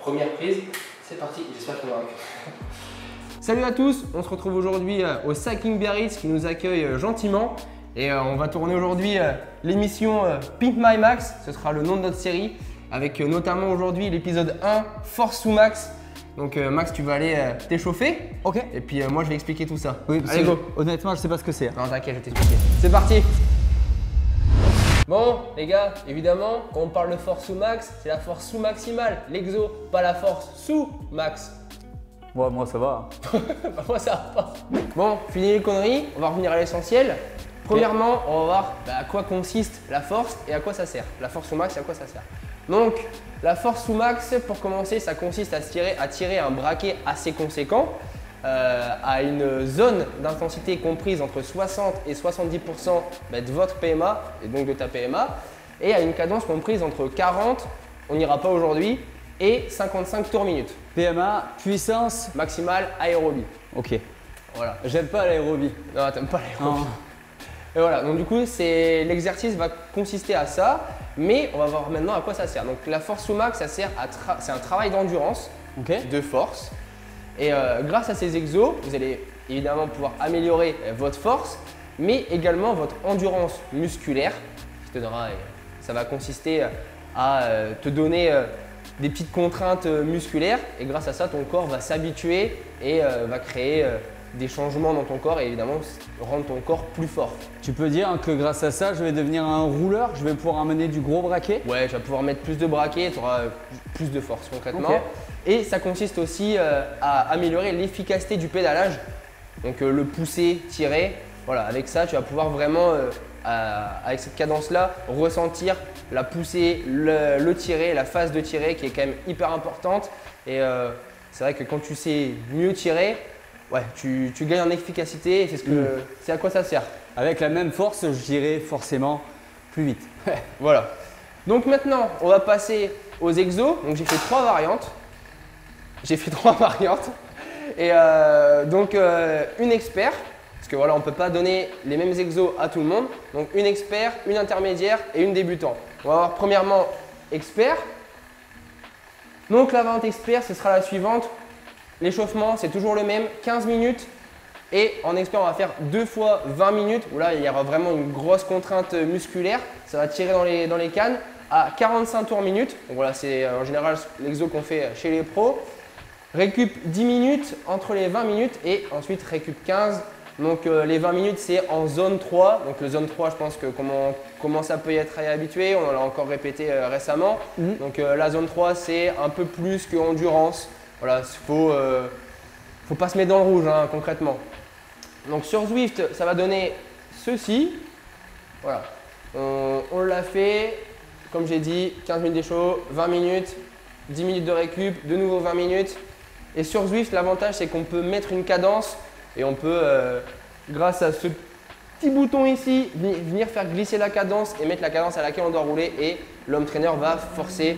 Première prise, c'est parti, j'espère qu'on va réussir. Salut à tous, on se retrouve aujourd'hui au Cycling Biarritz qui nous accueille gentiment. Et on va tourner aujourd'hui l'émission Pimp My Max, ce sera le nom de notre série, avec notamment aujourd'hui l'épisode 1, Force sous Max. Donc Max, tu vas aller t'échauffer. Ok. Et puis moi, je vais expliquer tout ça. Oui, allez, go. Honnêtement, je sais pas ce que c'est. Non, t'inquiète, je vais t'expliquer. C'est parti. Bon, les gars, évidemment, quand on parle de force sous max, c'est la force sous maximale, l'exo, pas la force sous max. Ouais, moi ça va. Bah, moi, ça va pas. Bon, fini les conneries, on va revenir à l'essentiel. Premièrement, on va voir à quoi consiste la force et à quoi ça sert. La force sous max et à quoi ça sert. Donc, la force sous max, pour commencer, ça consiste à tirer un braquet assez conséquent à une zone d'intensité comprise entre 60 et 70% de votre PMA et donc de ta PMA et à une cadence comprise entre 40, on n'ira pas aujourd'hui, et 55 tours minute. PMA, puissance maximale aérobie. Ok. Voilà. J'aime pas l'aérobie. Non, t'aimes pas l'aérobie. Et voilà, donc du coup, l'exercice va consister à ça, mais on va voir maintenant à quoi ça sert. Donc la force sous max, ça sert c'est un travail d'endurance, de force. Et grâce à ces exos, vous allez évidemment pouvoir améliorer votre force, mais également votre endurance musculaire, qui te donnera, ça va consister à te donner des petites contraintes musculaires. Et grâce à ça, ton corps va s'habituer et va créer des changements dans ton corps et évidemment rendre ton corps plus fort. Tu peux dire que grâce à ça, je vais devenir un rouleur, je vais pouvoir amener du gros braquet? Ouais, tu vas pouvoir mettre plus de braquets, tu auras plus de force concrètement. Okay. Et ça consiste aussi à améliorer l'efficacité du pédalage, donc le pousser, tirer. Voilà, avec ça, tu vas pouvoir vraiment, avec cette cadence-là, ressentir la poussée, le tirer, la phase de tirer qui est quand même hyper importante. Et c'est vrai que quand tu sais mieux tirer, ouais, tu gagnes en efficacité et c'est à quoi ça sert. Avec la même force, j'irai forcément plus vite. Voilà. Donc maintenant, on va passer aux exos. Donc j'ai fait trois variantes. Et donc une expert, parce que voilà, on ne peut pas donner les mêmes exos à tout le monde. Donc une expert, une intermédiaire et une débutant. On va voir premièrement expert. Donc la variante expert, ce sera la suivante. L'échauffement, c'est toujours le même, 15 minutes. Et en expert, on va faire 2 fois 20 minutes, où là, il y aura vraiment une grosse contrainte musculaire. Ça va tirer dans les cannes à 45 tours minute. Donc voilà, c'est en général l'exo qu'on fait chez les pros. Récup 10 minutes entre les 20 minutes et ensuite récup 15. Donc les 20 minutes, c'est en zone 3. Donc le zone 3, je pense que comment ça peut y être habitué, on en a encore répété récemment. Donc la zone 3, c'est un peu plus que endurance. Voilà, faut pas se mettre dans le rouge hein, concrètement. Donc sur Zwift, ça va donner ceci. Voilà, on l'a fait, comme j'ai dit, 15 minutes d'échaud, 20 minutes, 10 minutes de récup, de nouveau 20 minutes. Et sur Zwift, l'avantage c'est qu'on peut mettre une cadence et on peut, grâce à ce petit bouton ici, venir faire glisser la cadence et mettre la cadence à laquelle on doit rouler et l'homme trainer va forcer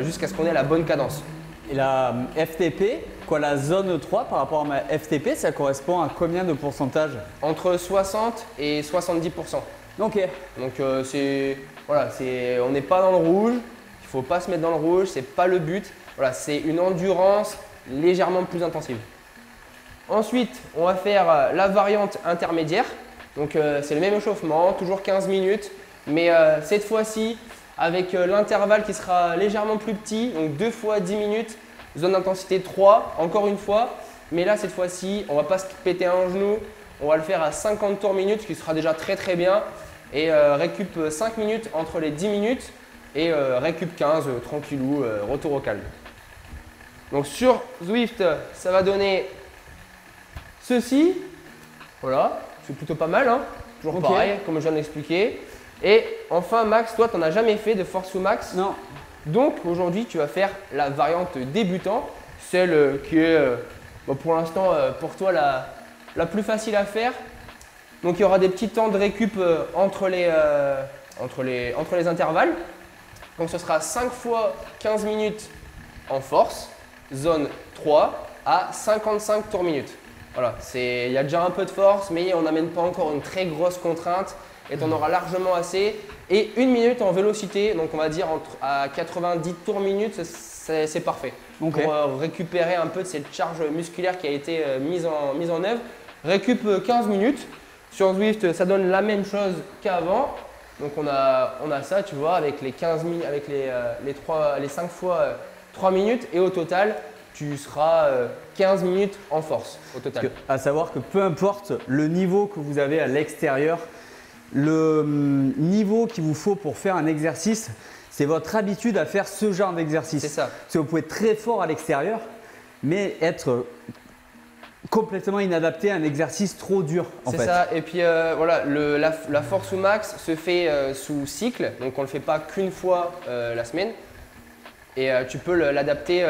jusqu'à ce qu'on ait la bonne cadence. Et la FTP, la zone 3 par rapport à ma FTP, ça correspond à combien de pourcentage? Entre 60 et 70%. Ok. Donc voilà, on n'est pas dans le rouge, il ne faut pas se mettre dans le rouge, c'est pas le but. Voilà, c'est une endurance légèrement plus intensive. Ensuite, on va faire la variante intermédiaire. Donc c'est le même échauffement, toujours 15 minutes, mais cette fois-ci avec l'intervalle qui sera légèrement plus petit, donc 2 fois 10 minutes, zone d'intensité 3, encore une fois. Mais là, cette fois-ci, on ne va pas se péter un genou, on va le faire à 50 tours minute, ce qui sera déjà très très bien. Et récup 5 minutes entre les 10 minutes et récup 15, tranquillou, retour au calme. Donc sur Zwift, ça va donner ceci. Voilà, c'est plutôt pas mal, hein. Toujours pareil, comme je viens d'expliquer. Et enfin, Max, toi, tu n'en as jamais fait de force sous max? Non. Donc aujourd'hui, tu vas faire la variante débutant, celle qui est pour l'instant pour toi la plus facile à faire. Donc il y aura des petits temps de récup entre les intervalles. Donc ce sera 5 fois 15 minutes en force, zone 3 à 55 tours minute. Voilà, il y a déjà un peu de force, mais on n'amène pas encore une très grosse contrainte. Et tu en auras largement assez. Et 1 minute en vélocité, donc on va dire à 90 tours minute, ça c'est parfait. Ok. Pour récupérer un peu de cette charge musculaire qui a été mise en œuvre. Récup 15 minutes. Sur Zwift, ça donne la même chose qu'avant. Donc on a ça, tu vois, avec les 15 minutes, avec les 5 fois 3 minutes. Et au total, tu seras 15 minutes en force au total. À savoir que peu importe le niveau que vous avez à l'extérieur, le niveau qu'il vous faut pour faire un exercice, c'est votre habitude à faire ce genre d'exercice. C'est ça. Parce que vous pouvez être très fort à l'extérieur, mais être complètement inadapté à un exercice trop dur. C'est ça. Et puis voilà, la force au max se fait sous cycle. Donc on ne le fait pas qu'une fois la semaine. Et tu peux l'adapter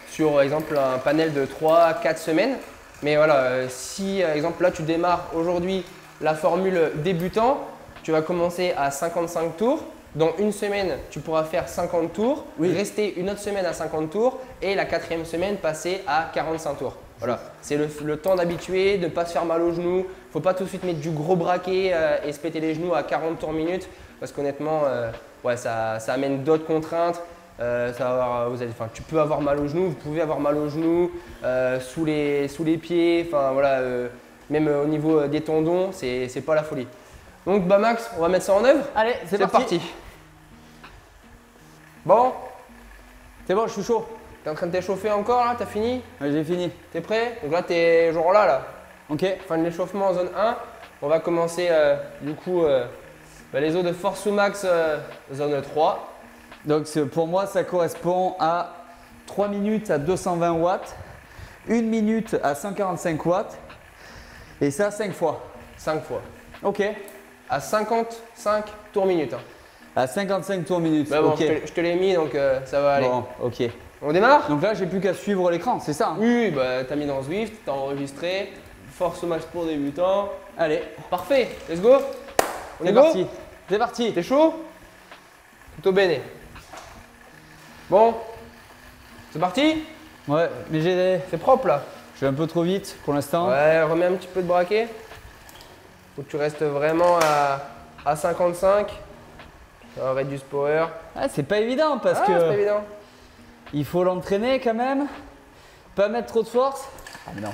sur exemple un panel de 3-4 semaines. Mais voilà, si par exemple là tu démarres aujourd'hui la formule débutant, tu vas commencer à 55 tours. Dans une semaine, tu pourras faire 50 tours, rester une autre semaine à 50 tours et la 4e semaine passer à 45 tours. Voilà, c'est le temps d'habituer, de ne pas se faire mal aux genoux. Il ne faut pas tout de suite mettre du gros braquet et se péter les genoux à 40 tours minute parce qu'honnêtement, ça amène d'autres contraintes. Tu peux avoir mal aux genoux, vous pouvez avoir mal aux genoux, sous les pieds, voilà, même au niveau des tendons, c'est pas la folie. Donc Max, on va mettre ça en œuvre. Allez, c'est parti. Bon, c'est bon, je suis chaud. T'es en train de t'échauffer encore là, t'as fini? Ouais, j'ai fini. T'es prêt? Donc là, t'es genre là. Ok. Fin de l'échauffement en zone 1. On va commencer du coup les os de force sous max zone 3. Donc pour moi, ça correspond à 3 minutes à 220 watts, 1 minute à 145 watts et ça 5 fois. 5 fois. Ok. À 55 tours minute. À 55 tours minute. Bah bon, ok. je te l'ai mis donc ça va aller. Bon, ok. On démarre? Donc là, j'ai plus qu'à suivre l'écran, c'est ça? Oui, bah t'as mis dans Zwift, t'as enregistré. Force au max pour débutants. Allez. Parfait, let's go. On est parti. C'est parti. T'es chaud? Tutto bene. Bon, c'est parti? Ouais, mais c'est propre là. Je vais un peu trop vite pour l'instant. Ouais, remets un petit peu de braquet. Faut que tu restes vraiment à 55. Reduce power. Ah, c'est pas évident parce que c'est pas évident. Il faut l'entraîner quand même. Pas mettre trop de force. Ah mais non.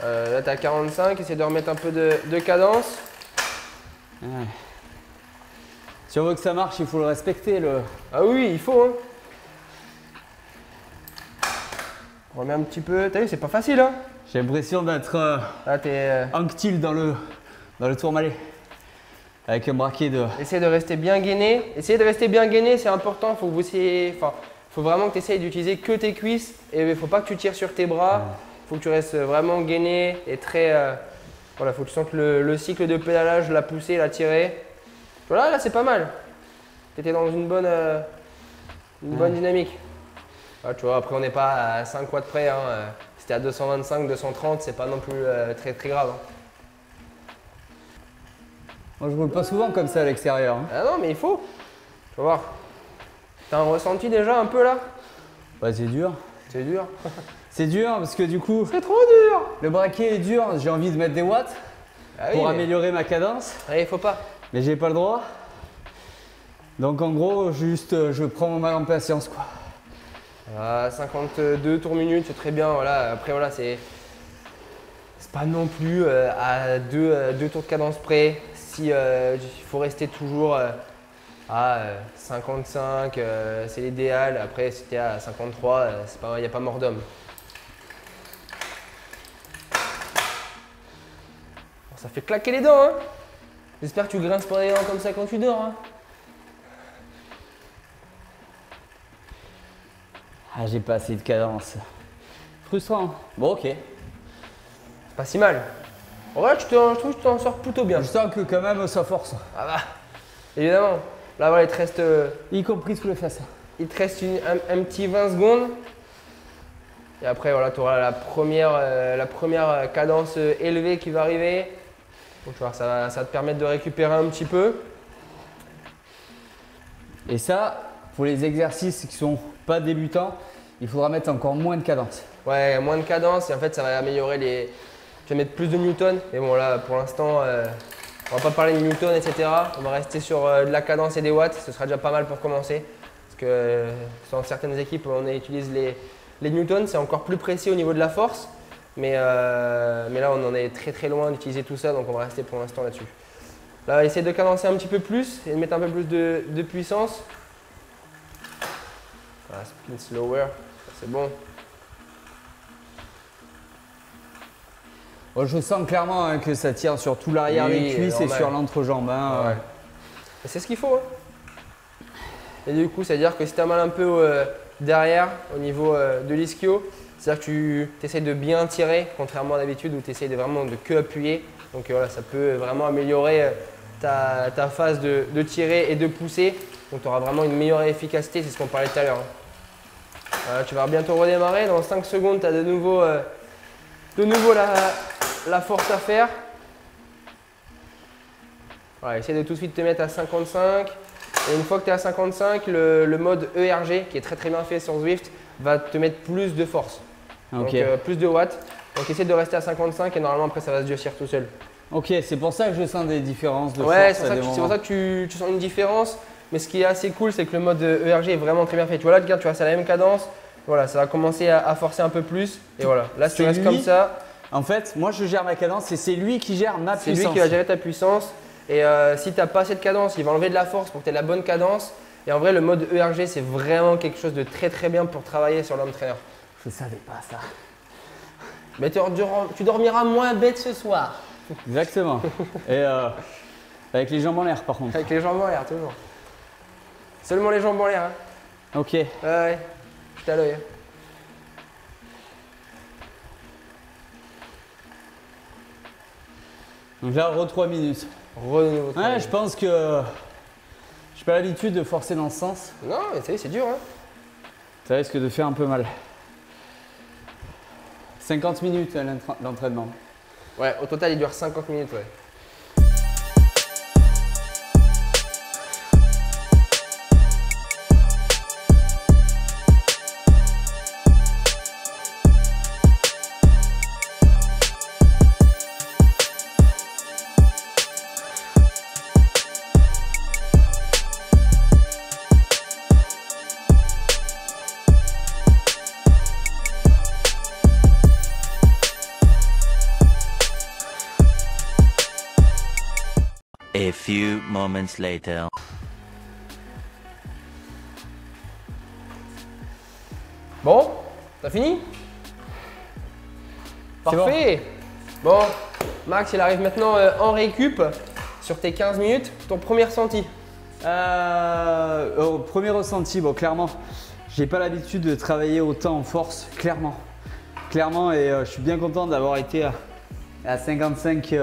Là, tu as 45, essaie de remettre un peu de cadence. Ouais. Si on veut que ça marche, il faut le respecter. Ah oui, il faut. Hein. Remets un petit peu. T'as vu, c'est pas facile. Hein. J'ai l'impression d'être anctile dans le tourmalet. Avec un braquet de… Essayez de rester bien gainé. Essayez de rester bien gainé, c'est important. Faut vraiment que tu essayes d'utiliser que tes cuisses. Et il ne faut pas que tu tires sur tes bras. Il faut que tu restes vraiment gainé et très… voilà, faut que tu sentes le cycle de pédalage, la pousser, la tirer. Voilà, là c'est pas mal. Tu étais dans une bonne dynamique. Ah, tu vois, après on n'est pas à 5 watts près. Hein. Si tu es à 225, 230, c'est pas non plus très très grave. Hein. Moi je roule pas souvent comme ça à l'extérieur. Hein. Ah non, mais il faut. Tu vas voir. T'as un ressenti déjà un peu là? Ouais, c'est dur. C'est dur. C'est dur parce que du coup… C'est trop dur. Le braquet est dur, j'ai envie de mettre des watts pour améliorer ma cadence. Il faut pas. Mais j'ai pas le droit. Donc en gros, juste je prends mon mal en patience quoi. 52 tours minute, c'est très bien. Voilà. Après voilà, c'est pas non plus à deux tours de cadence près. Si il faut rester toujours à 55, c'est l'idéal. Après, si tu es à 53, il n'y a pas mort d'homme. Ça fait claquer les dents. Hein. J'espère que tu grinces pas les dents comme ça quand tu dors. Hein. Ah, j'ai pas assez de cadence. Frustrant. Bon, ok. C'est pas si mal. En vrai, je trouve que tu t'en sors plutôt bien. Je sens que quand même ça force. Ah bah, évidemment. Là, voilà, il te reste… y compris sous les fesses. Il te reste un petit 20 secondes. Et après, voilà, tu auras la première cadence élevée qui va arriver. Donc, tu vois, ça va te permettre de récupérer un petit peu. Et ça, pour les exercices qui sont pas débutants, il faudra mettre encore moins de cadence. Ouais, moins de cadence et en fait, ça va améliorer les… Tu vas mettre plus de Newton. Mais bon, là, pour l'instant, on va pas parler de Newton, etc. On va rester sur de la cadence et des watts. Ce sera déjà pas mal pour commencer. que dans certaines équipes, on utilise les newtons, c'est encore plus précis au niveau de la force. Mais là, on en est très loin d'utiliser tout ça, donc on va rester pour l'instant là-dessus. Là, essayer de cadencer un petit peu plus et de mettre un peu plus de puissance. Voilà, spin slower, c'est bon. Bon, je sens clairement hein, que ça tire sur tout l'arrière des cuisses et sur l'entrejambe. Hein, ouais. C'est ce qu'il faut. Hein. Et du coup, c'est-à-dire que si tu as mal un peu derrière, au niveau de l'ischio, c'est-à-dire que tu essaies de bien tirer, contrairement à d'habitude où tu essaies vraiment de que appuyer. Donc voilà, ça peut vraiment améliorer ta phase de tirer et de pousser. Donc tu auras vraiment une meilleure efficacité, c'est ce qu'on parlait tout à l'heure. Hein. Voilà, tu vas bientôt redémarrer. Dans 5 secondes, tu as de nouveau la force à faire. Voilà, essaie de tout de suite te mettre à 55. Et une fois que tu es à 55, le mode ERG, qui est très bien fait sur Zwift, va te mettre plus de force. Okay. Donc plus de watts. Donc essaie de rester à 55 et normalement après ça va se durcir tout seul. Ok, c'est pour ça que je sens des différences de force. Ouais, c'est pour ça que tu sens une différence. Mais ce qui est assez cool, c'est que le mode ERG est vraiment très bien fait. Tu vois là, regarde, tu restes à la même cadence. Voilà, ça va commencer à forcer un peu plus. Et voilà, là si tu restes comme ça. En fait, moi je gère ma cadence et c'est lui qui gère ma puissance. C'est lui qui va gérer ta puissance. Et si tu n'as pas assez de cadence, il va enlever de la force pour que tu aies la bonne cadence. Et en vrai, le mode ERG, c'est vraiment quelque chose de très bien pour travailler sur l'home trainer. Je ne savais pas ça. Mais tu dormiras moins bête ce soir. Exactement. Et avec les jambes en l'air par contre. Avec les jambes en l'air, toujours. Seulement les jambes en l'air. Hein. Ok. Ouais, je t'ai à l'œil. Donc là, 3 minutes. Ouais, je pense que j'ai pas l'habitude de forcer dans ce sens. Non, mais c'est dur. Hein. Ça risque de faire un peu mal. 50 minutes l'entraînement. Ouais, au total, il dure 50 minutes. Ouais. A few moments later. Bon, t'as fini? Parfait. Bon, Max, il arrive maintenant en récup sur tes 15 minutes. Ton premier ressenti? Premier ressenti, bon, clairement, j'ai pas l'habitude de travailler autant en force, clairement. Et je suis bien content d'avoir été à 55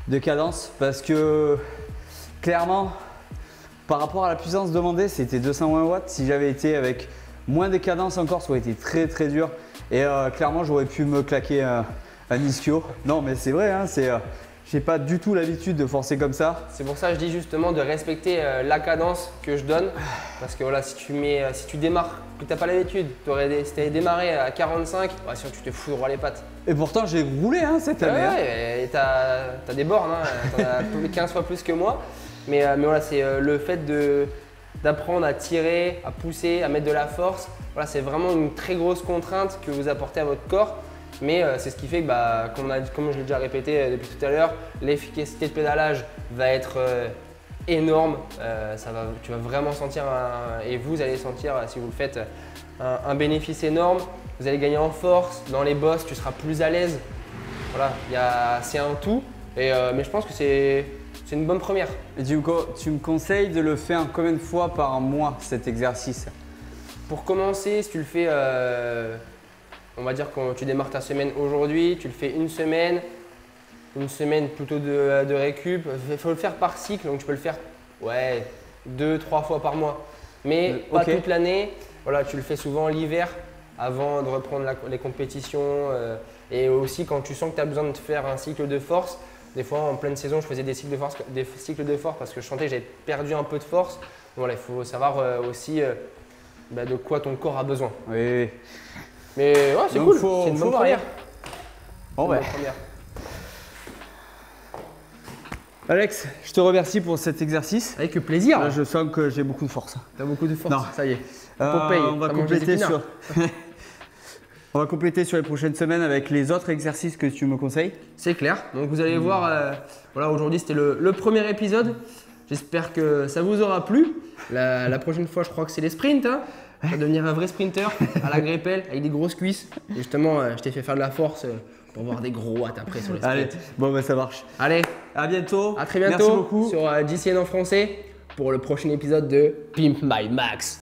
de cadence parce que clairement par rapport à la puissance demandée c'était 220 watts. Si j'avais été avec moins de cadence encore, ça aurait été très dur et clairement j'aurais pu me claquer un ischio. Non mais c'est vrai, hein, j'ai pas du tout l'habitude de forcer comme ça. C'est pour ça que je dis justement de respecter la cadence que je donne. Parce que voilà, si tu démarres, que tu n'as pas l'habitude, si tu avais démarré à 45, bah, sûr, tu te fous droit les pattes. Et pourtant j'ai roulé hein, cette année. Ouais, et tu as des bornes, hein, tu en as 15 fois plus que moi. Mais voilà, c'est le fait d'apprendre à tirer, à pousser, à mettre de la force. Voilà, c'est vraiment une très grosse contrainte que vous apportez à votre corps. Mais c'est ce qui fait que, comme je l'ai déjà répété depuis tout à l'heure, l'efficacité de pédalage va être énorme. Tu vas vraiment sentir, et vous allez sentir, si vous le faites, un bénéfice énorme. Vous allez gagner en force, dans les bosses, tu seras plus à l'aise. Voilà, c'est un tout. Mais je pense que c'est une bonne première. Et du coup, tu me conseilles de le faire combien de fois par mois cet exercice? Pour commencer, si tu le fais… on va dire que tu démarres ta semaine aujourd'hui, tu le fais une semaine plutôt de récup. Il faut le faire par cycle, donc tu peux le faire 2-3 fois par mois. Mais pas toute l'année. Voilà, tu le fais souvent l'hiver avant de reprendre les compétitions. Et aussi quand tu sens que tu as besoin de faire un cycle de force. Des fois en pleine saison, je faisais des cycles de force parce que je sentais que j'avais perdu un peu de force. Donc, voilà, il faut savoir aussi de quoi ton corps a besoin. Oui. Mais ouais, c'est cool, c'est une bonne première. Bon, Alex, je te remercie pour cet exercice. Avec plaisir. Là, je sens que j'ai beaucoup de force. T'as beaucoup de force, Non. ça y est. On va t'as mangé compléter des épinards. On va compléter sur les prochaines semaines avec les autres exercices que tu me conseilles. C'est clair. Donc vous allez voir, voilà, aujourd'hui c'était le premier épisode. J'espère que ça vous aura plu. La prochaine fois, je crois que c'est les sprints. Hein. Tu vas devenir un vrai sprinter à la grippelle avec des grosses cuisses. Et justement, je t'ai fait faire de la force pour avoir des gros watts après sur les sprints. Allez, bon bah ça marche. Allez, À bientôt. à très bientôt Merci beaucoup. sur GCN en français pour le prochain épisode de Pimp My Max.